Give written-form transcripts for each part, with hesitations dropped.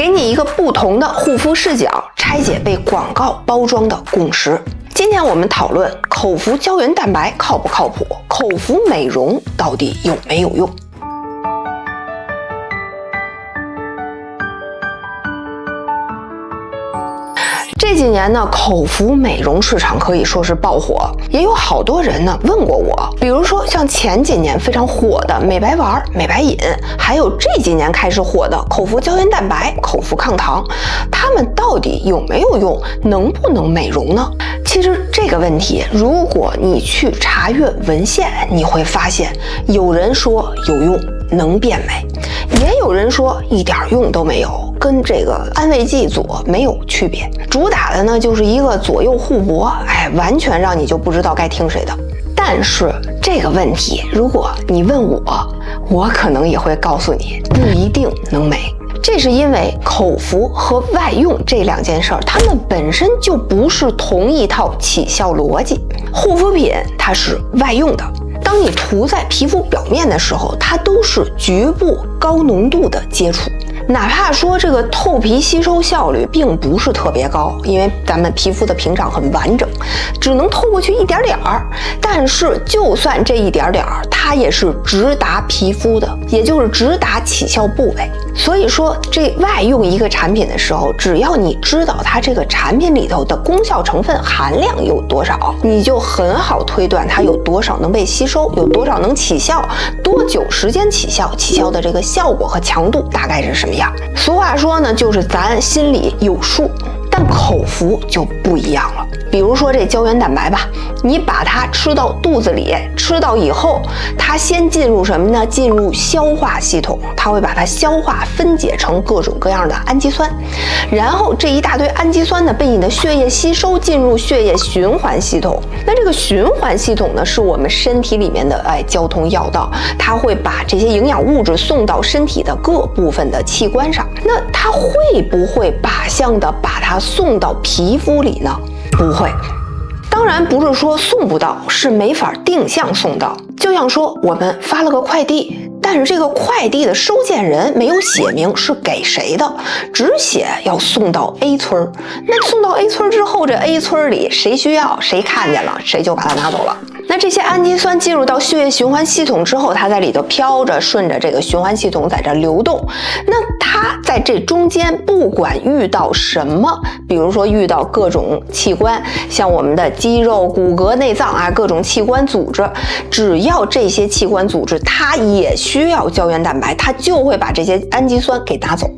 给你一个不同的护肤视角，拆解被广告包装的共识。今天我们讨论口服胶原蛋白靠不靠谱，口服美容到底有没有用？这几年呢，口服美容市场可以说是爆火，也有好多人呢问过我，比如说像前几年非常火的美白丸、美白饮，还有这几年开始火的口服胶原蛋白、口服抗糖，它们到底有没有用，能不能美容呢？其实这个问题，如果你去查阅文献，你会发现有人说有用，能变美，也有人说一点用都没有，跟这个安慰剂佐没有区别，主打的呢就是一个左右互搏，完全让你就不知道该听谁的。但是这个问题，如果你问我可能也会告诉你，不一定能美。这是因为口服和外用这两件事儿，它们本身就不是同一套起效逻辑。护肤品它是外用的，当你涂在皮肤表面的时候，它都是局部高浓度的接触，哪怕说这个透皮吸收效率并不是特别高，因为咱们皮肤的屏障很完整，只能透过去一点点儿，但是就算这一点点儿，它也是直达皮肤的，也就是直达起效部位。所以说这外用一个产品的时候，只要你知道它这个产品里头的功效成分含量有多少，你就很好推断它有多少能被吸收，有多少能起效，多久时间起效，起效的这个效果和强度大概是什么样。俗话说呢，就是咱心里有数，但口服就不一样了。比如说这胶原蛋白吧，你把它吃到肚子里，吃到以后，它先进入什么呢？进入消化系统，它会把它消化分解成各种各样的氨基酸，然后这一大堆氨基酸呢被你的血液吸收，进入血液循环系统。那这个循环系统呢，是我们身体里面的交通要道，它会把这些营养物质送到身体的各部分的器官上。那它会不会靶向的把它送到皮肤里呢？不会，当然不是说送不到，是没法定向送到。就像说我们发了个快递，但是这个快递的收件人没有写明是给谁的，只写要送到 A 村。那送到 A 村之后，这 A 村里谁需要，谁看见了，谁就把它拿走了。那这些氨基酸进入到血液循环系统之后，它在里头飘着，顺着这个循环系统在这流动。那它在这中间不管遇到什么，比如说遇到各种器官，像我们的肌肉、骨骼、内脏各种器官组织，只要这些器官组织它也需要胶原蛋白，它就会把这些氨基酸给拿走。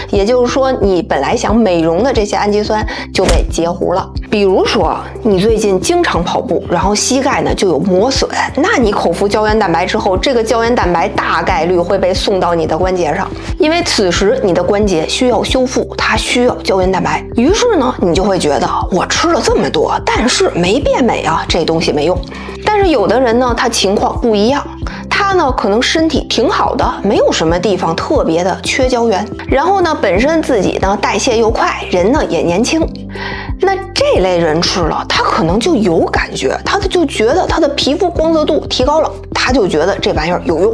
也就是说，你本来想美容的这些氨基酸就被截胡了。比如说你最近经常跑步，然后膝盖呢就有磨损，那你口服胶原蛋白之后，这个胶原蛋白大概率会被送到你的关节上，因为此时你的关节需要修复，它需要胶原蛋白。于是呢，你就会觉得我吃了这么多，但是没变美啊，这东西没用。但是有的人呢，他情况不一样，他呢可能身体挺好的，没有什么地方特别的缺胶原，然后呢本身自己呢代谢又快，人呢也年轻。那这类人吃了，他可能就有感觉，他就觉得他的皮肤光泽度提高了，他就觉得这玩意儿有用。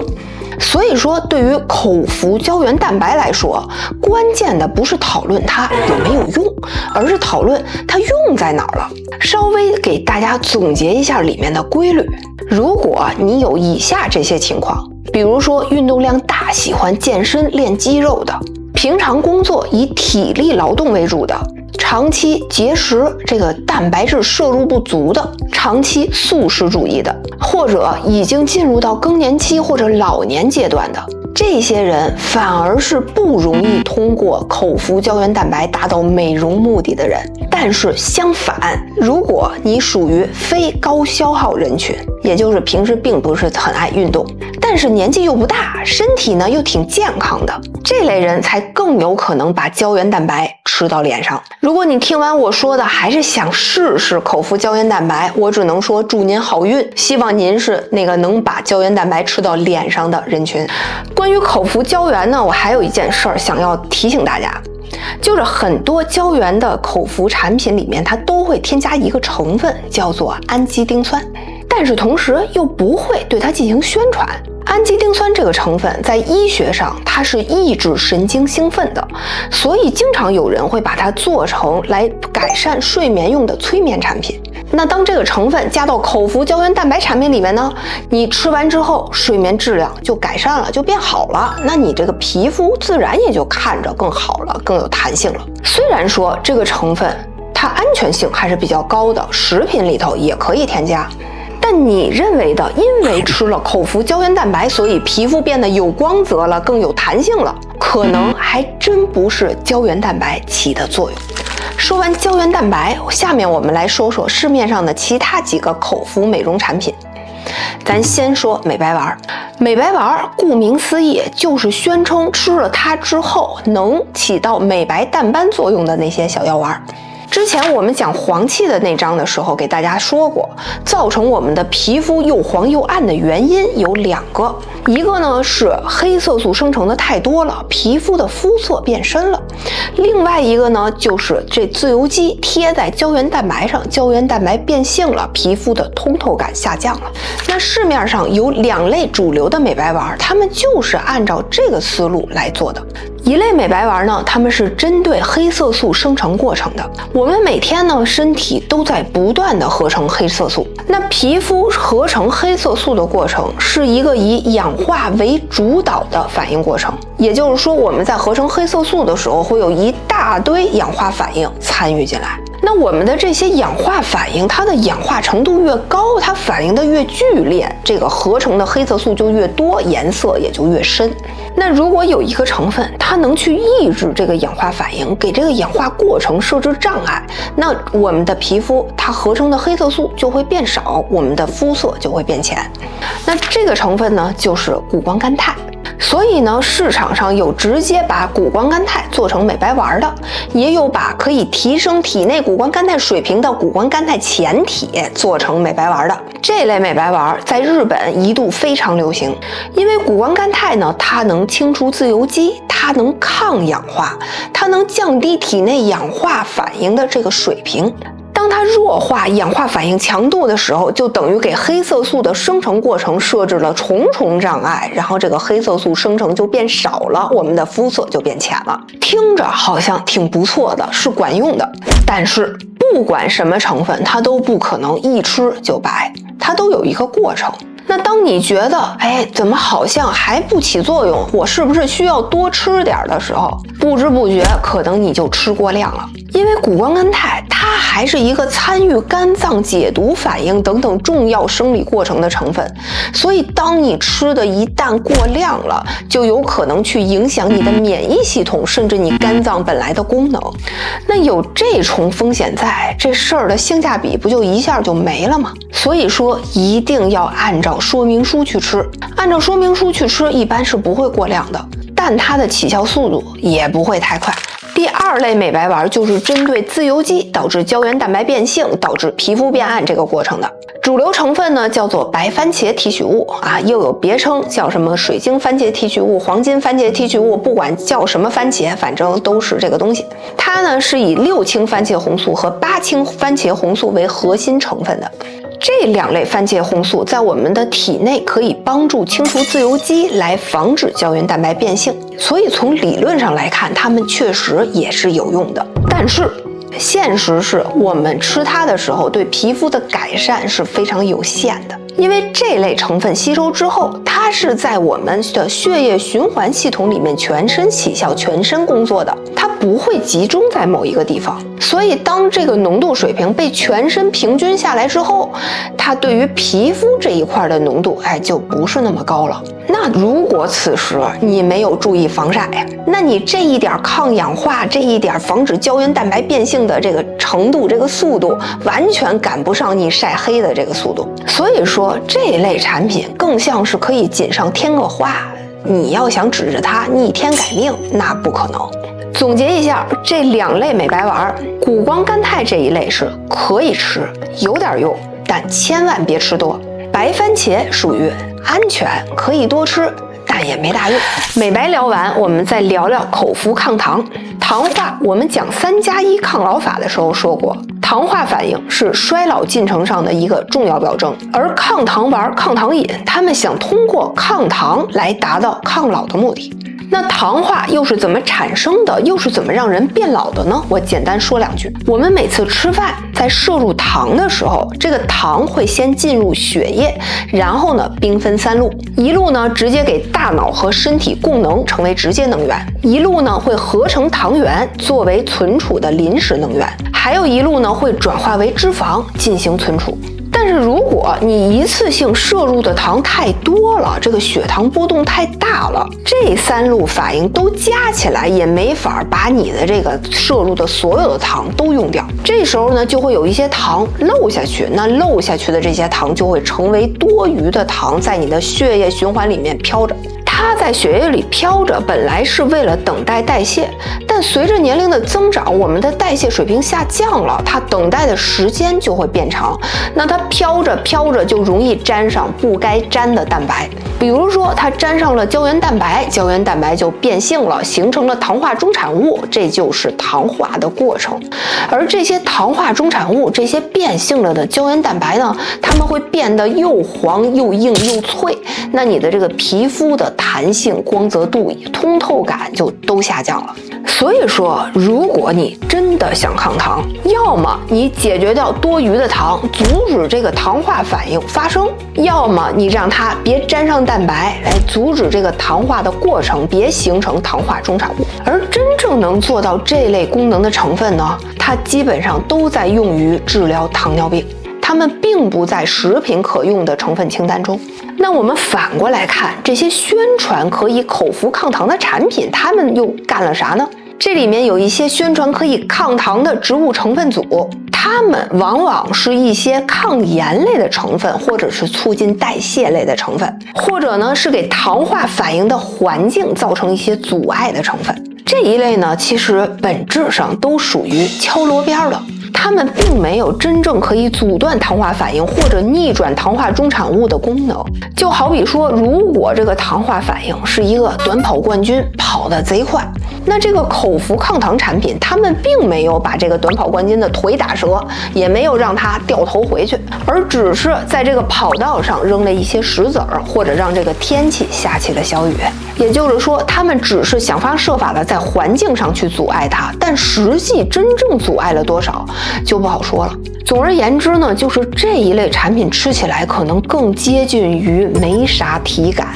所以说，对于口服胶原蛋白来说，关键的不是讨论它有没有用，而是讨论它用在哪儿了。稍微给大家总结一下里面的规律。如果你有以下这些情况，比如说运动量大、喜欢健身练肌肉的，平常工作以体力劳动为主的，长期节食，这个蛋白质摄入不足的，长期素食主义的，或者已经进入到更年期或者老年阶段的，这些人反而是不容易通过口服胶原蛋白达到美容目的的人。但是相反，如果你属于非高消耗人群，也就是平时并不是很爱运动，但是年纪又不大，身体呢又挺健康的，这类人才更有可能把胶原蛋白吃到脸上。如果你听完我说的还是想试试口服胶原蛋白，我只能说祝您好运，希望您是那个能把胶原蛋白吃到脸上的人群。关于口服胶原呢，我还有一件事儿想要提醒大家，就是很多胶原的口服产品里面，它都会添加一个成分叫做氨基丁酸，但是同时又不会对它进行宣传。氨基丁酸这个成分在医学上它是抑制神经兴奋的，所以经常有人会把它做成来改善睡眠用的催眠产品。那当这个成分加到口服胶原蛋白产品里面呢，你吃完之后睡眠质量就改善了，就变好了，那你这个皮肤自然也就看着更好了，更有弹性了。虽然说这个成分它安全性还是比较高的，食品里头也可以添加，但你认为的因为吃了口服胶原蛋白，所以皮肤变得有光泽了，更有弹性了，可能还真不是胶原蛋白起的作用。说完胶原蛋白，下面我们来说说市面上的其他几个口服美容产品。咱先说美白丸。美白丸顾名思义就是宣称吃了它之后能起到美白淡斑作用的那些小药丸。之前我们讲黄气的那章的时候给大家说过，造成我们的皮肤又黄又暗的原因有2个，一个呢是黑色素生成的太多了，皮肤的肤色变深了，另外一个呢就是这自由基贴在胶原蛋白上，胶原蛋白变性了，皮肤的通透感下降了。那市面上有2类主流的美白丸，它们就是按照这个思路来做的。一类美白丸呢，它们是针对黑色素生成过程的。我们每天呢，身体都在不断的合成黑色素。那皮肤合成黑色素的过程是一个以氧化为主导的反应过程，也就是说，我们在合成黑色素的时候，会有一大堆氧化反应参与进来。那我们的这些氧化反应，它的氧化程度越高，它反应的越剧烈，这个合成的黑色素就越多，颜色也就越深。那如果有一个成分，它能去抑制这个氧化反应，给这个氧化过程设置障碍，那我们的皮肤它合成的黑色素就会变少，我们的肤色就会变浅。那这个成分呢，就是谷胱甘肽。所以呢，市场上有直接把谷胱甘肽做成美白丸的，也有把可以提升体内谷胱甘肽水平的谷胱甘肽前体做成美白丸的。这类美白丸在日本一度非常流行，因为谷胱甘肽呢，它能清除自由基，它能抗氧化，它能降低体内氧化反应的这个水平。当它弱化氧化反应强度的时候，就等于给黑色素的生成过程设置了重重障碍，然后这个黑色素生成就变少了，我们的肤色就变浅了。听着好像挺不错的，是管用的，但是不管什么成分，它都不可能一吃就白，它都有一个过程。那当你觉得怎么好像还不起作用，我是不是需要多吃点的时候，不知不觉可能你就吃过量了。因为谷胱甘肽它还是一个参与肝脏解毒反应等等重要生理过程的成分，所以当你吃的一旦过量了，就有可能去影响你的免疫系统，甚至你肝脏本来的功能。那有这重风险在，这事儿的性价比不就一下就没了吗？所以说一定要按照说明书去吃，按照说明书去吃一般是不会过量的，但它的起效速度也不会太快。第2类美白丸就是针对自由基导致胶原蛋白变性，导致皮肤变暗这个过程的。主流成分呢叫做白番茄提取物又有别称叫什么水晶番茄提取物、黄金番茄提取物，不管叫什么番茄，反正都是这个东西。它呢是以6氢番茄红素和8氢番茄红素为核心成分的。这2类番茄红素在我们的体内可以帮助清除自由基，来防止胶原蛋白变性，所以从理论上来看，它们确实也是有用的。但是现实是我们吃它的时候，对皮肤的改善是非常有限的。因为这类成分吸收之后，它是在我们的血液循环系统里面全身起效、全身工作的，它不会集中在某一个地方。所以当这个浓度水平被全身平均下来之后，它对于皮肤这一块的浓度就不是那么高了。那如果此时你没有注意防晒，那你这一点抗氧化，这一点防止胶原蛋白变性的这个程度、这个速度，完全赶不上你晒黑的这个速度。所以说这类产品更像是可以锦上添个花，你要想指着它逆天改命，那不可能。总结一下，这2类美白丸，谷胱甘肽这一类是可以吃，有点用，但千万别吃多。白番茄属于安全，可以多吃，但也没大用。美白聊完，我们再聊聊口服抗糖。糖化，我们讲3+1抗老法的时候说过，糖化反应是衰老进程上的一个重要表征，而抗糖丸、抗糖饮，他们想通过抗糖来达到抗老的目的。那糖化又是怎么产生的，又是怎么让人变老的呢？我简单说两句。我们每次吃饭在摄入糖的时候，这个糖会先进入血液，然后呢兵分三路，一路呢直接给大脑和身体供能，成为直接能源；一路呢会合成糖原，作为存储的临时能源；还有一路呢会转化为脂肪进行存储。但是如果你一次性摄入的糖太多了，这个血糖波动太大了，这三路反应都加起来也没法把你的这个摄入的所有的糖都用掉。这时候呢，就会有一些糖漏下去，那漏下去的这些糖就会成为多余的糖，在你的血液循环里面飘着。它在血液里飘着，本来是为了等待代谢，但随着年龄的增长，我们的代谢水平下降了，它等待的时间就会变长。那它飘着飘着就容易沾上不该沾的蛋白，比如说它沾上了胶原蛋白，胶原蛋白就变性了，形成了糖化中产物，这就是糖化的过程。而这些糖化中产物，这些变性了的胶原蛋白呢，它们会变得又黄又硬又脆，那你的这个皮肤的弹性、光泽度、通透感就都下降了。所以说，如果你真的想抗糖，要么你解决掉多余的糖，阻止这个糖化反应发生；要么你让它别沾上蛋白，来阻止这个糖化的过程，别形成糖化中产物。而真正能做到这类功能的成分呢，它基本上都在用于治疗糖尿病，它们并不在食品可用的成分清单中。那我们反过来看，这些宣传可以口服抗糖的产品，他们又干了啥呢？这里面有一些宣传可以抗糖的植物成分组，它们往往是一些抗炎类的成分，或者是促进代谢类的成分，或者呢是给糖化反应的环境造成一些阻碍的成分。这一类呢，其实本质上都属于敲锣边的。它们并没有真正可以阻断糖化反应或者逆转糖化中产物的功能。就好比说，如果这个糖化反应是一个短跑冠军，跑得贼快，那这个口服抗糖产品，他们并没有把这个短跑冠军的腿打折，也没有让他掉头回去，而只是在这个跑道上扔了一些石子儿，或者让这个天气下起了小雨。也就是说，他们只是想方设法的在环境上去阻碍它，但实际真正阻碍了多少就不好说了。总而言之呢，就是这一类产品吃起来可能更接近于没啥体感。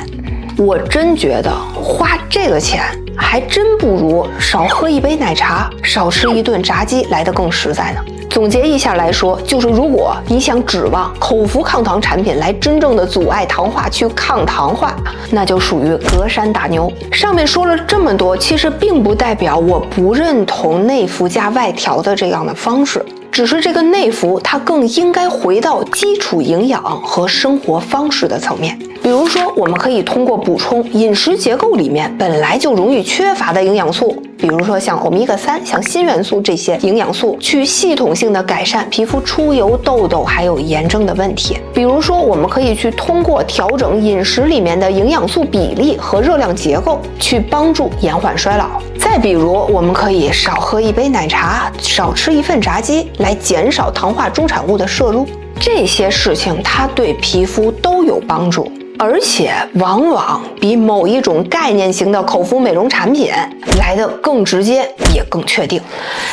我真觉得花这个钱还真不如少喝一杯奶茶，少吃一顿炸鸡来得更实在呢。总结一下来说，就是如果你想指望口服抗糖产品来真正的阻碍糖化去抗糖化，那就属于隔山打牛。上面说了这么多，其实并不代表我不认同内服加外调的这样的方式，只是这个内服它更应该回到基础营养和生活方式的层面。比如说，我们可以通过补充饮食结构里面本来就容易缺乏的营养素，比如说像欧米伽3、像锌元素这些营养素，去系统性的改善皮肤出油、痘痘还有炎症的问题。比如说，我们可以去通过调整饮食里面的营养素比例和热量结构，去帮助延缓衰老。再比如，我们可以少喝一杯奶茶，少吃一份炸鸡，来减少糖化中产物的摄入。这些事情它对皮肤都有帮助，而且往往比某一种概念型的口服美容产品来得更直接，也更确定。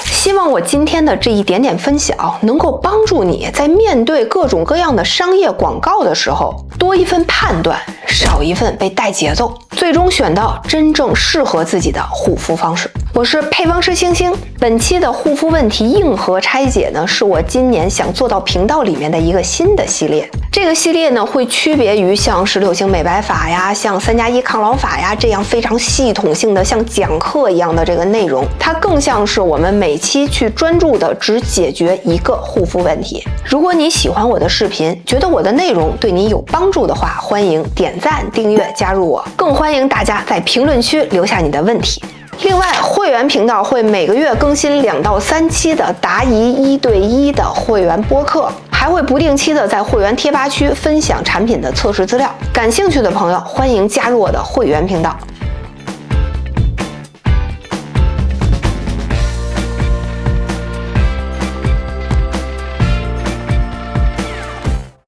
希望我今天的这一点点分享能够帮助你在面对各种各样的商业广告的时候，多一份判断，少一份被带节奏，最终选到真正适合自己的护肤方式。我是配方师星星，本期的护肤问题硬核拆解呢，是我今年想做到频道里面的一个新的系列。这个系列呢，会区别于像16型美白法呀、像3+1抗老法呀这样非常系统性的像讲课一样的这个内容，它更像是我们每期去专注的只解决一个护肤问题。如果你喜欢我的视频，觉得我的内容对你有帮助的话，欢迎点赞、订阅、加入我，更欢迎大家在评论区留下你的问题。另外，会员频道会每个月更新2到3期的答疑1对1的会员播客，还会不定期的在会员贴吧区分享产品的测试资料。感兴趣的朋友，欢迎加入我的会员频道。